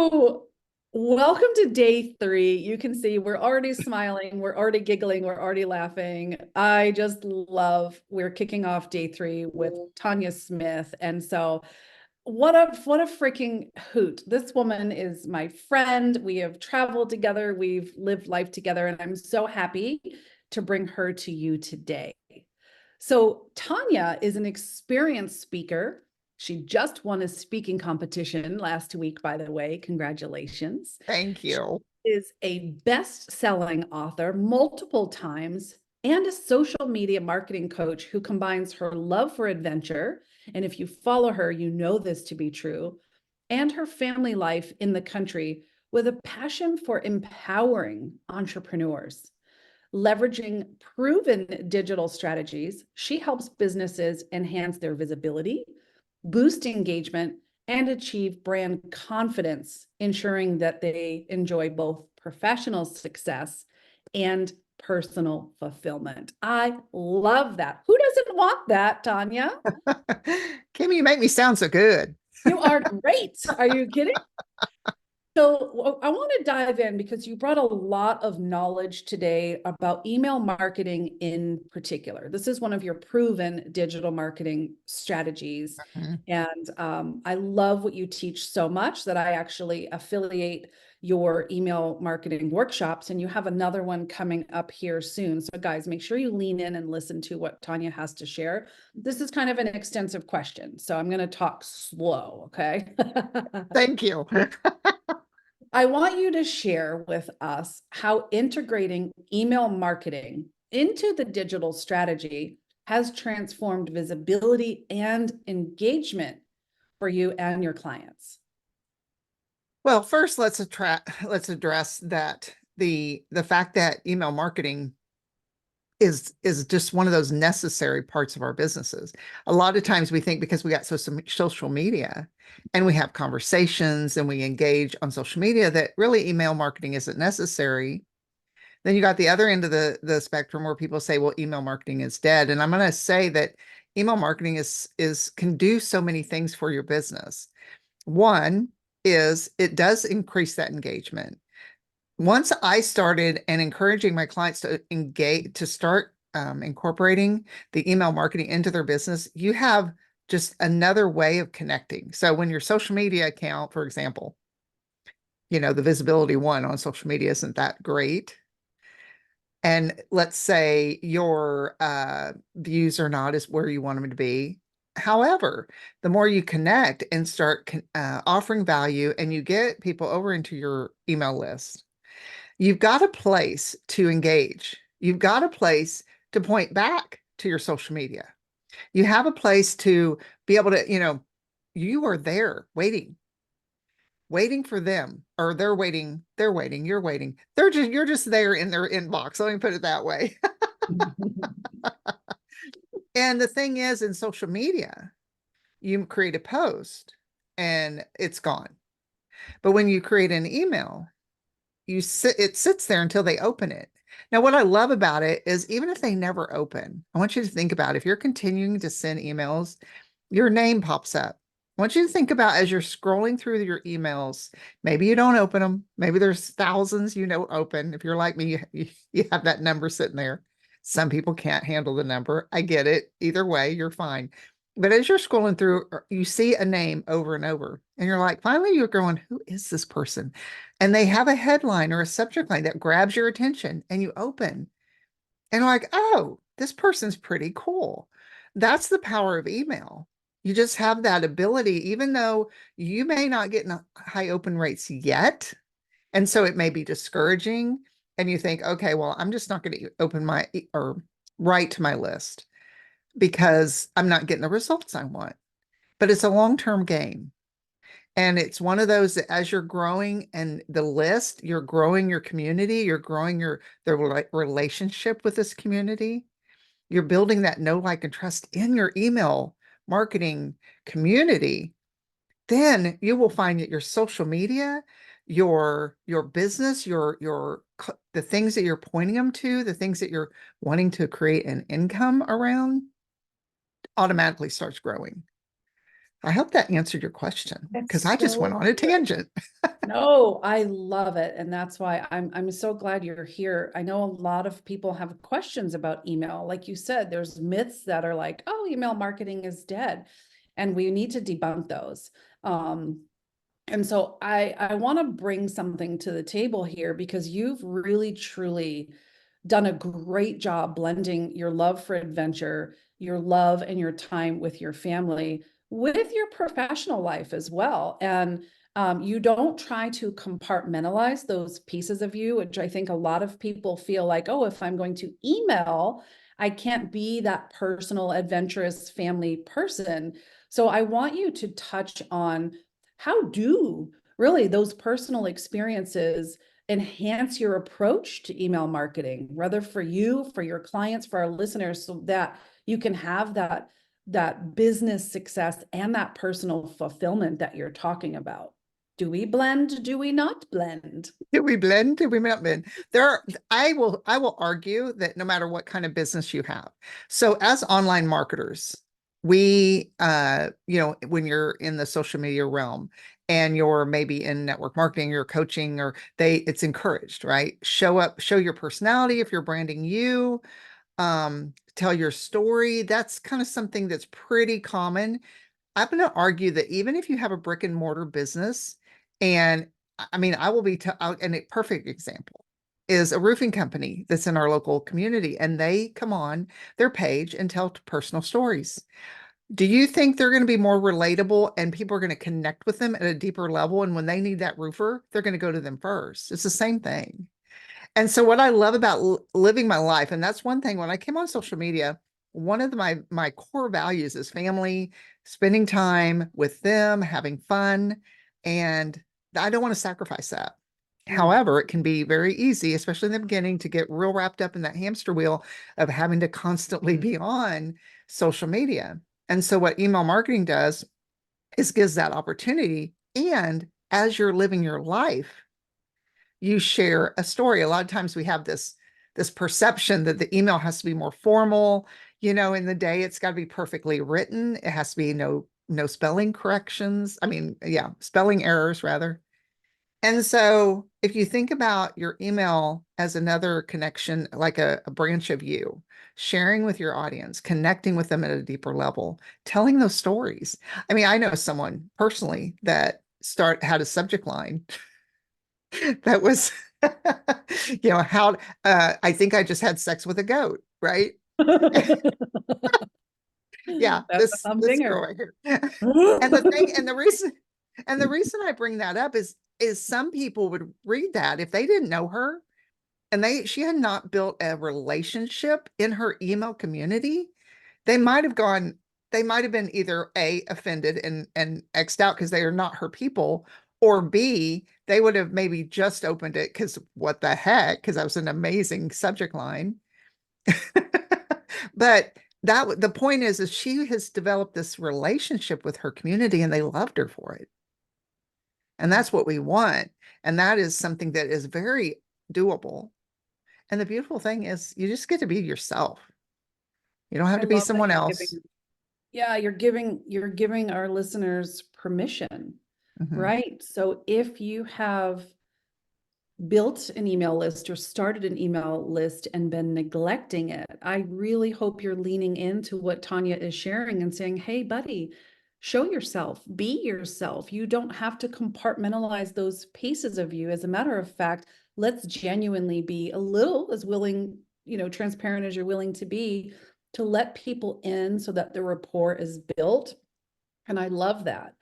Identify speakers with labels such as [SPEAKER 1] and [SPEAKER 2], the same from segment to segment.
[SPEAKER 1] So, welcome to day three. You can see we're already smiling, we're already giggling, we're already laughing. I just love we're kicking off day three with Tonia Smith. And so, what a freaking hoot. This woman is my friend. We have traveled together, we've lived life together, and I'm so happy to bring her to you today. So, Tonia is an experienced speaker. She just won a speaking competition last week, by the way. Congratulations.
[SPEAKER 2] Thank
[SPEAKER 1] She
[SPEAKER 2] you.
[SPEAKER 1] is a best-selling author multiple times and a social media marketing coach who combines her love for adventure. And if you follow her, you know this to be true, and her family life in the country with a passion for empowering entrepreneurs. Leveraging proven digital strategies, she helps businesses enhance their visibility, boost engagement, and achieve brand confidence, ensuring that they enjoy both professional success and personal fulfillment. I love that. Who doesn't want that, Tonia?
[SPEAKER 2] Kimmy, you make me sound so good.
[SPEAKER 1] You are great. Are you kidding? So I want to dive in because you brought a lot of knowledge today about email marketing in particular. This is one of your proven digital marketing strategies.
[SPEAKER 2] Mhm.
[SPEAKER 1] And I love what you teach so much that I actually affiliate your email marketing workshops, and you have another one coming up here soon. So guys, make sure you lean in and listen to what Tonia has to share. This is kind of an extensive question, so I'm going to talk slow, okay?
[SPEAKER 2] Thank you.
[SPEAKER 1] I want you to share with us how integrating email marketing into the digital strategy has transformed visibility and engagement for you and your clients.
[SPEAKER 2] Well, first let's address that the fact that email marketing is just one of those necessary parts of our businesses. A lot of times we think because we got some social media and we have conversations and we engage on social media that really email marketing isn't necessary. Then you got the other end of the spectrum where people say, well, email marketing is dead. And I'm going to say that email marketing is can do so many things for your business. One is it does increase that engagement. Once I started and encouraging my clients to engage, to start incorporating the email marketing into their business, you have just another way of connecting. So when your social media account, for example, the visibility one on social media isn't that great, and let's say your views are not as where you want them to be. However, the more you connect and start offering value and you get people over into your email list, you've got a place to engage. You've got a place to point back to your social media. You have a place to be able to, you are there waiting for them, or they're waiting, you're waiting. You're just there in their inbox. Let me put it that way. And the thing is, in social media, you create a post and it's gone. But when you create an email, it sits there until they open it. Now, what I love about it is even if they never open, I want you to think about if you're continuing to send emails, your name pops up. I want you to think about as you're scrolling through your emails, maybe you don't open them. Maybe there's thousands you don't open. If you're like me, you have that number sitting there. Some people can't handle the number. I get it. Either way, you're fine. But as you're scrolling through, you see a name over and over, and you're like, finally, you're going, who is this person? And they have a headline or a subject line that grabs your attention, and you open and you're like, oh, this person's pretty cool. That's the power of email. You just have that ability, even though you may not get high open rates yet. And so it may be discouraging. And you think, okay, well, I'm just not going to open or write to my list because I'm not getting the results I want. But it's a long-term game. And it's one of those that as you're growing and the list, you're growing your community, you're growing the relationship with this community. You're building that know, like, and trust in your email marketing community. Then you will find that your social media, your business, the things that you're pointing them to, the things that you're wanting to create an income around automatically starts growing. I hope that answered your question because
[SPEAKER 1] It's
[SPEAKER 2] I just went
[SPEAKER 1] so
[SPEAKER 2] on a
[SPEAKER 1] good.
[SPEAKER 2] tangent.
[SPEAKER 1] No, I love it. And that's why I'm so glad you're here. I know a lot of people have questions about email. Like you said, there's myths that are like, oh, email marketing is dead. And we need to debunk those. Um, and so I want to bring something to the table here because you've really truly done a great job blending your love for adventure, your love and your time with your family, with your professional life as well. And you don't try to compartmentalize those pieces of you, which I think a lot of people feel like, oh, if I'm going to email, I can't be that personal, adventurous family person. So I want you to touch on how do really those personal experiences enhance your approach to email marketing, whether for you, for your clients, for our listeners, so that you can have that business success and that personal fulfillment that you're talking about. Do we blend? Do we not blend?
[SPEAKER 2] Did we blend? Did we not blend? There are, I will argue that no matter what kind of business you have. So as online marketers, we when you're in the social media realm and you're maybe in network marketing, you're coaching, or it's encouraged, right? Show up, show your personality if you're branding you, tell your story. That's kind of something that's pretty common. I'm going to argue that even if you have a brick and mortar business, and I mean, I will be, and a perfect example is a roofing company that's in our local community, and they come on their page and tell personal stories. Do you think they're going to be more relatable and people are going to connect with them at a deeper level? And when they need that roofer, they're going to go to them first. It's the same thing. And so what I love about living my life, and that's one thing when I came on social media, one of my core values is family, spending time with them, having fun, and I don't want to sacrifice that.
[SPEAKER 1] Mm.
[SPEAKER 2] However, it can be very easy, especially in the beginning, to get real wrapped up in that hamster wheel of having to constantly be on social media. And so what email marketing does is gives that opportunity. And as you're living your life, you share a story. A lot of times we have this perception that the email has to be more formal. In the day, it's got to be perfectly written. It has to be no spelling corrections. I mean, yeah, spelling errors rather. And so if you think about your email as another connection, like a branch of you, sharing with your audience, connecting with them at a deeper level, telling those stories. I mean, I know someone personally that had a subject line that was how I think I just had sex with a goat, right? Yeah,
[SPEAKER 1] That's a
[SPEAKER 2] this girl
[SPEAKER 1] humdinger.
[SPEAKER 2] right here. And the thing and the reason I bring that up is some people would read that if they didn't know her and she had not built a relationship in her email community. they might have gone they might have been either A, offended and xed out because they are not her people, or B, they would have maybe just opened it because what the heck, because that was an amazing subject line. But the point is she has developed this relationship with her community and they loved her for it. And that's what we want. And that is something that is very doable. And the beautiful thing is you just get to be yourself. You don't have
[SPEAKER 1] I
[SPEAKER 2] to be
[SPEAKER 1] love that
[SPEAKER 2] someone
[SPEAKER 1] you're
[SPEAKER 2] else.
[SPEAKER 1] giving, yeah, you're giving our listeners permission,
[SPEAKER 2] Mhm.
[SPEAKER 1] right? So if you have built an email list or started an email list and been neglecting it, I really hope you're leaning into what Tonia is sharing and saying, hey, buddy, show yourself, be yourself. You don't have to compartmentalize those pieces of you. As a matter of fact, let's genuinely be a little as willing, transparent as you're willing to be to let people in so that the rapport is built. And I love that.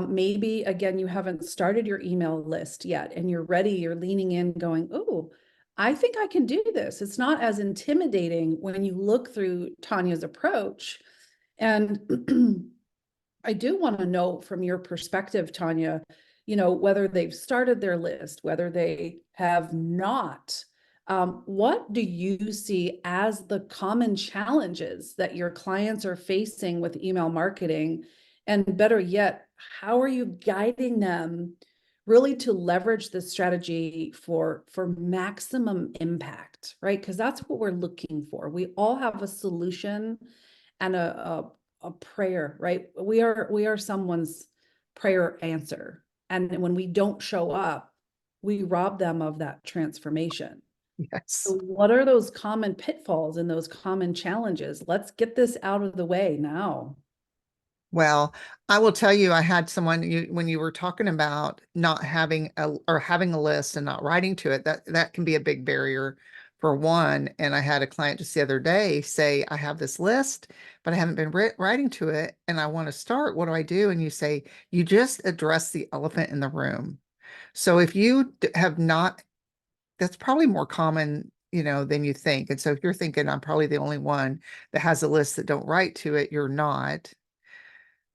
[SPEAKER 1] Maybe again, you haven't started your email list yet and you're ready, you're leaning in, going, oh, I think I can do this. It's not as intimidating when you look through Tonia's approach. And I do want to know from your perspective, Tonia, whether they've started their list, whether they have not. What do you see as the common challenges that your clients are facing with email marketing? And better yet, how are you guiding them really to leverage this strategy for maximum impact, right? Because that's what we're looking for. We all have a solution and a prayer, right? We are someone's prayer answer. And when we don't show up, we rob them of that transformation. So
[SPEAKER 2] Yes.
[SPEAKER 1] what are those common pitfalls and those common challenges? Let's get this out of the way now.
[SPEAKER 2] Well, I will tell you, I had someone when you were talking about not having or having a list and not writing to it, that can be a big barrier for one. And I had a client just the other day say, I have this list, but I haven't been writing to it and I want to start. What do I do? And you say, you just address the elephant in the room. So if you have not, that's probably more common, than you think. And so if you're thinking, I'm probably the only one that has a list that don't write to it, you're not.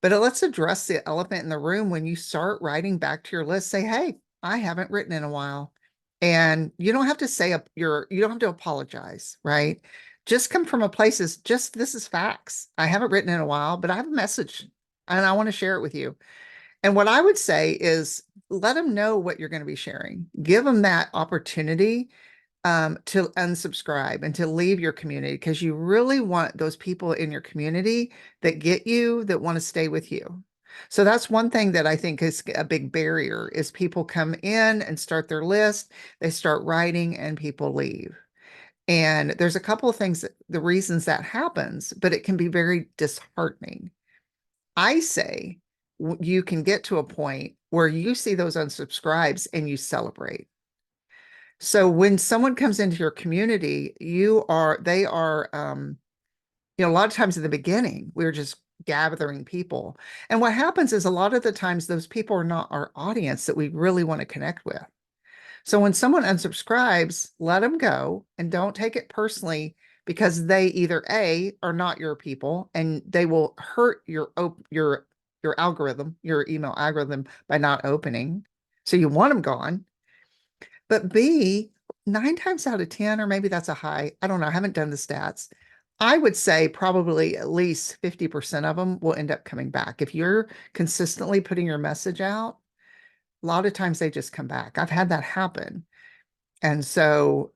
[SPEAKER 2] But let's address the elephant in the room. When you start writing back to your list, say, hey, I haven't written in a while. And you don't have to say you don't have to apologize, right? Just come from a place is just, this is facts. I haven't written in a while, but I have a message and I want to share it with you. And what I would say is let them know what you're going to be sharing. Give them that opportunity to unsubscribe and to leave your community, because you really want those people in your community that get you, that want to stay with you. So that's one thing that I think is a big barrier is people come in and start their list, they start writing and people leave. And there's a couple of things the reasons that happens, but it can be very disheartening. I say you can get to a point where you see those unsubscribes and you celebrate. So when someone comes into your community, they are, a lot of times in the beginning, we're just gathering people. And what happens is a lot of the times those people are not our audience that we really want to connect with. So when someone unsubscribes, let them go and don't take it personally, because they either A, are not your people and they will hurt your algorithm, your email algorithm, by not opening. So you want them gone. But B, 9 times out of 10, or maybe that's a high, I don't know, I haven't done the stats. I would say probably at least 50% of them will end up coming back. If you're consistently putting your message out, a lot of times they just come back. I've had that happen. And so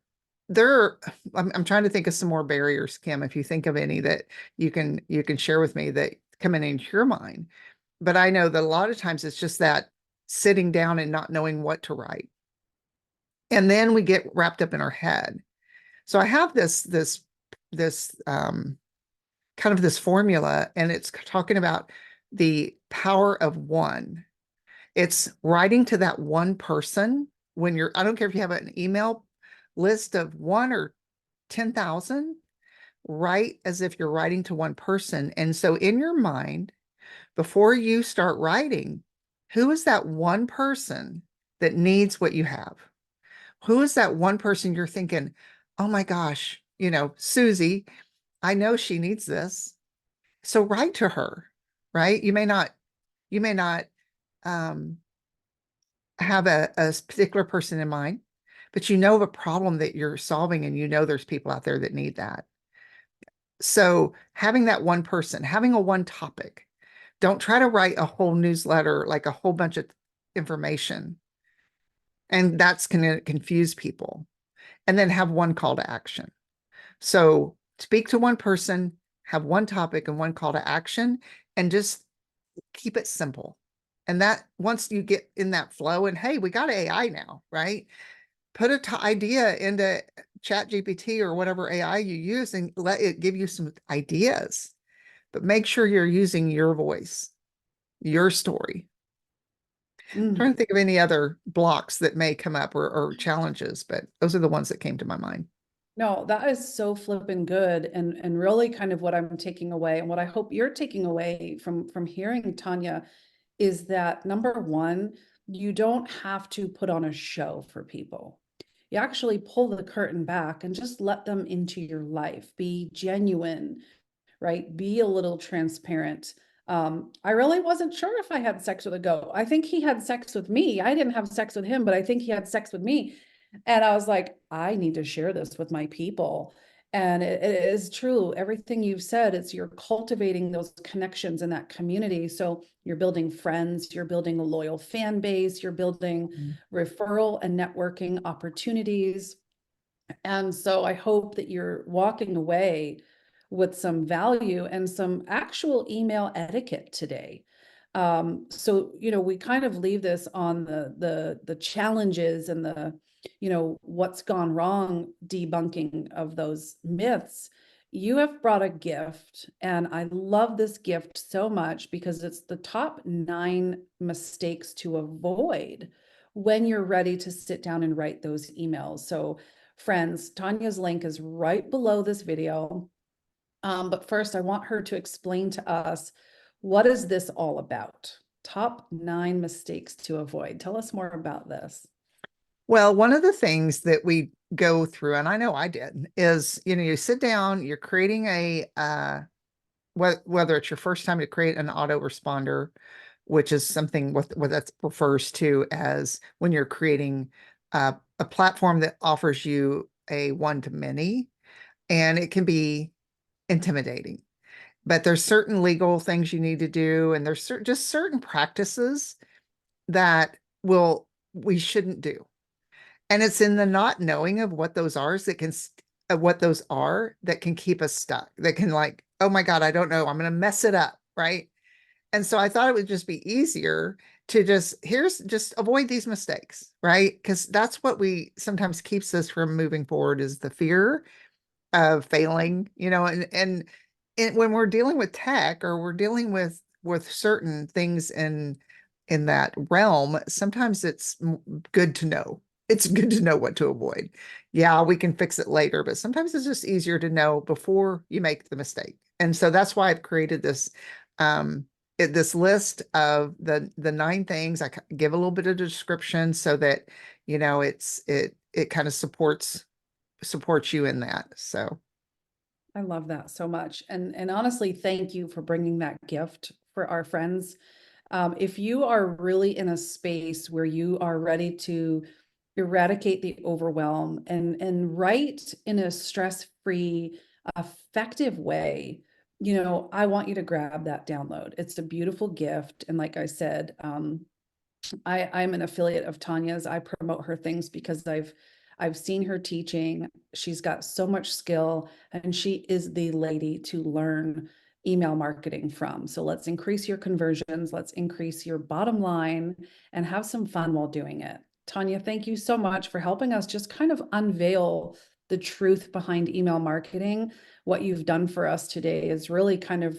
[SPEAKER 2] there, I'm trying to think of some more barriers, Kim, if you think of any that you can share with me that come in into your mind. But I know that a lot of times it's just that sitting down and not knowing what to write. And then we get wrapped up in our head. So I have this kind of this formula, and it's talking about the power of one. It's writing to that one person when I don't care if you have an email list of one or 10,000, write as if you're writing to one person. And so in your mind, before you start writing, who is that one person that needs what you have? Who is that one person you're thinking, oh my gosh, Susie, I know she needs this. So write to her, right? You may not um, have a particular person in mind, but you know of a problem that you're solving and you know there's people out there that need that. So having that one person, having a one topic, don't try to write a whole newsletter, like a whole bunch of information. And that's going to confuse people. And then have one call to action. So speak to one person, have one topic and one call to action, and just keep it simple. And that once you get in that flow, and hey, we got AI now, right? Put an idea into Chat GPT or whatever AI you use and let it give you some ideas. But make sure you're using your voice, your story. I'm trying
[SPEAKER 1] Mm.
[SPEAKER 2] to think of any other blocks that may come up or challenges, but those are the ones that came to my mind.
[SPEAKER 1] No, that is so flipping good, and really kind of what I'm taking away, and what I hope you're taking away from hearing Tonia is that number one, you don't have to put on a show for people. You actually pull the curtain back and just let them into your life. Be genuine, right? Be a little transparent. I really wasn't sure if I had sex with a goat. I think he had sex with me. I didn't have sex with him, but I think he had sex with me. And I was like, I need to share this with my people. And it is true. Everything you've said, it's you're cultivating those connections in that community. So you're building friends, you're building a loyal fan base, you're building referral and networking opportunities. And so I hope that you're walking away with some value and some actual email etiquette today. So, we kind of leave this on the challenges and what's gone wrong debunking of those myths. You have brought a gift, and I love this gift so much because it's the top 9 mistakes to avoid when you're ready to sit down and write those emails. So, friends, Tonia's link is right below this video. But first, I want her to explain to us, what is this all about? Top 9 mistakes to avoid. Tell us more about this.
[SPEAKER 2] Well, one of the things that we go through, and I know I did, is you sit down, you're creating whether it's your first time to create an autoresponder, which is something what that refers to as when you're creating a platform that offers you a one-to-many, and it can be intimidating. But there's certain legal things you need to do, and there's just certain practices that we shouldn't do. And it's in the not knowing of what those are that can keep us stuck. That can, like, oh my God, I don't know, I'm going to mess it up, right? And so I thought it would just be easier to just avoid these mistakes, right? Because that's what we sometimes keeps us from moving forward, is the fear of failing, and when we're dealing with tech, or we're dealing with certain things in that realm, sometimes it's good to know. It's good to know what to avoid. Yeah, we can fix it later, but sometimes it's just easier to know before you make the mistake. And so that's why I've created this list of the 9 things. I give a little bit of description so that it kind of supports you in that. So
[SPEAKER 1] I love that so much. And honestly, thank you for bringing that gift for our friends. If you are really in a space where you are ready to eradicate the overwhelm and write in a stress-free, effective way, I want you to grab that download. It's a beautiful gift. And like I said, I'm an affiliate of Tonia's. I promote her things because I've seen her teaching. She's got so much skill, and she is the lady to learn email marketing from. So let's increase your conversions, let's increase your bottom line, and have some fun while doing it. Tonia, thank you so much for helping us just kind of unveil the truth behind email marketing. What you've done for us today is really kind of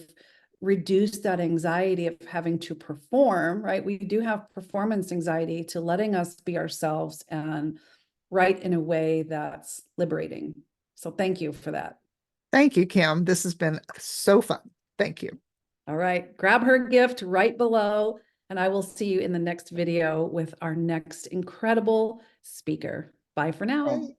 [SPEAKER 1] reduce that anxiety of having to perform, right? We do have performance anxiety, to letting us be ourselves and write in a way that's liberating. So thank you for that.
[SPEAKER 2] thank you, Kim. This has been so fun. Thank you.
[SPEAKER 1] All right, grab her gift right below, and I will see you in the next video with our next incredible speaker. Bye for now.
[SPEAKER 2] Bye.